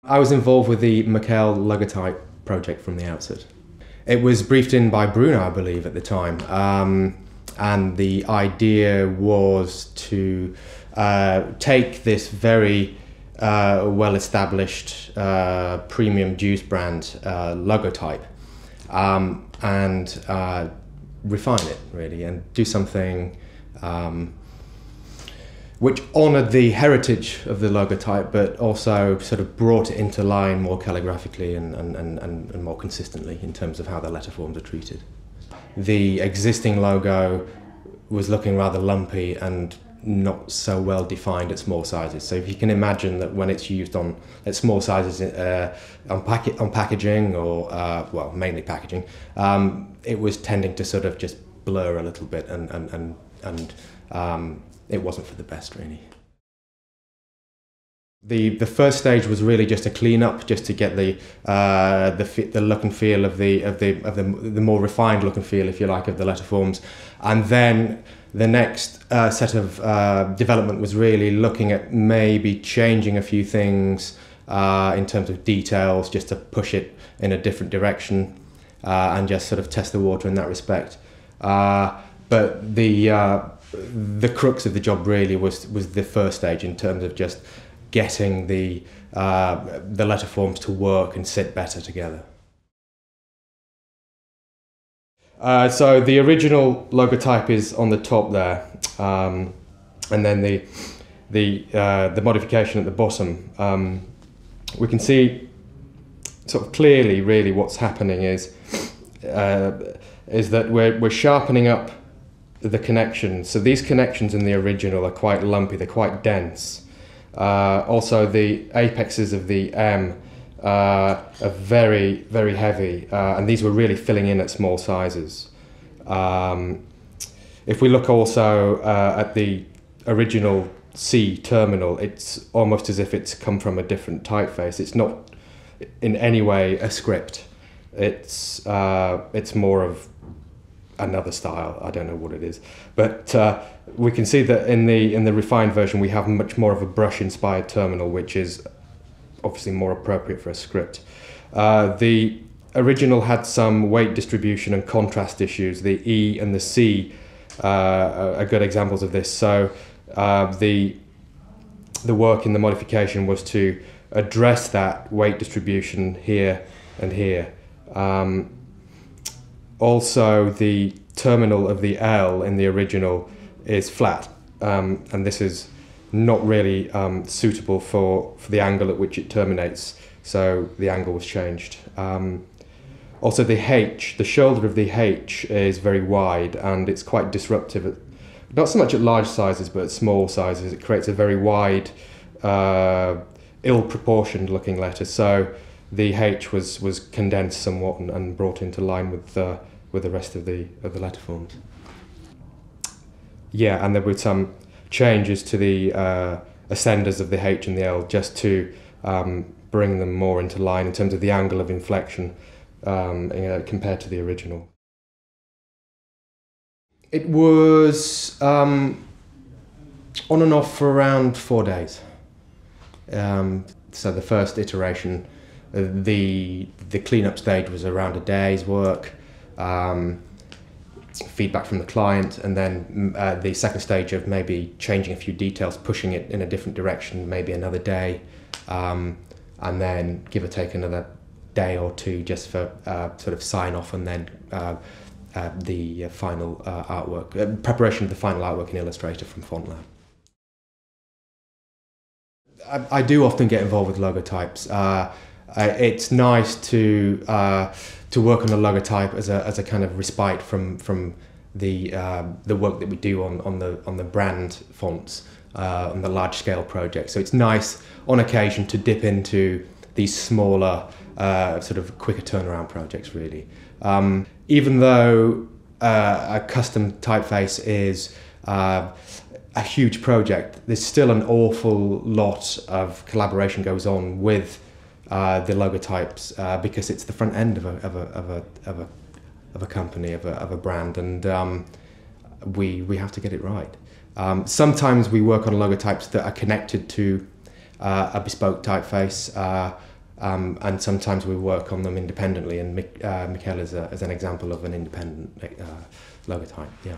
I was involved with the Makel logotype project from the outset. It was briefed in by Bruno, I believe, at the time, and the idea was to take this very well-established premium juice brand logotype and refine it, really, and do something which honoured the heritage of the logotype, but also sort of brought it into line more calligraphically and more consistently in terms of how the letter forms are treated. The existing logo was looking rather lumpy and not so well defined at small sizes. So if you can imagine that when it's used at small sizes on packaging or well, mainly packaging, it was tending to sort of just blur a little bit and it wasn't for the best, really. The first stage was really just a clean-up, just to get the look and feel of the more refined look and feel, if you like, of the letter forms, and then the next set of development was really looking at maybe changing a few things in terms of details, just to push it in a different direction and just sort of test the water in that respect. But the crux of the job really was the first stage, in terms of just getting the letter forms to work and sit better together. So the original logotype is on the top there, and then the modification at the bottom. We can see sort of clearly, really, what's happening is that we're sharpening up the connections. So these connections in the original are quite lumpy, they're quite dense. Also the apexes of the M are very, very heavy, and these were really filling in at small sizes. If we look also at the original C terminal, it's almost as if it's come from a different typeface. It's not in any way a script. It's more of another style. I don't know what it is, but we can see that in the refined version we have much more of a brush-inspired terminal, which is obviously more appropriate for a script. The original had some weight distribution and contrast issues. The E and the C are good examples of this. So the work in the modification was to address that weight distribution here and here. Also, the terminal of the L in the original is flat, and this is not really suitable for the angle at which it terminates, so the angle was changed. Also, the H, the shoulder of the H is very wide, and it's quite disruptive, not so much at large sizes, but at small sizes. It creates a very wide, ill-proportioned looking letter, so the H was condensed somewhat and brought into line with the rest of the letter forms. Yeah, and there were some changes to the ascenders of the H and the L, just to bring them more into line in terms of the angle of inflection compared to the original. It was on and off for around 4 days. So the first iteration, the clean-up stage was around a day's work, feedback from the client, and then the second stage of maybe changing a few details, pushing it in a different direction, maybe another day, and then give or take another day or two just for sort of sign-off, and then the final artwork, preparation of the final artwork in Illustrator from FontLab. I do often get involved with logotypes. It's nice to work on a logotype as a kind of respite from the work that we do on the brand fonts, on the large scale projects. So it's nice on occasion to dip into these smaller, sort of quicker turnaround projects, really. Even though a custom typeface is a huge project, there's still an awful lot of collaboration goes on with the logotypes, because it's the front end of a company, of a brand, and we have to get it right. Sometimes we work on logotypes that are connected to a bespoke typeface, and sometimes we work on them independently. And Michael is an example of an independent logotype. Yeah.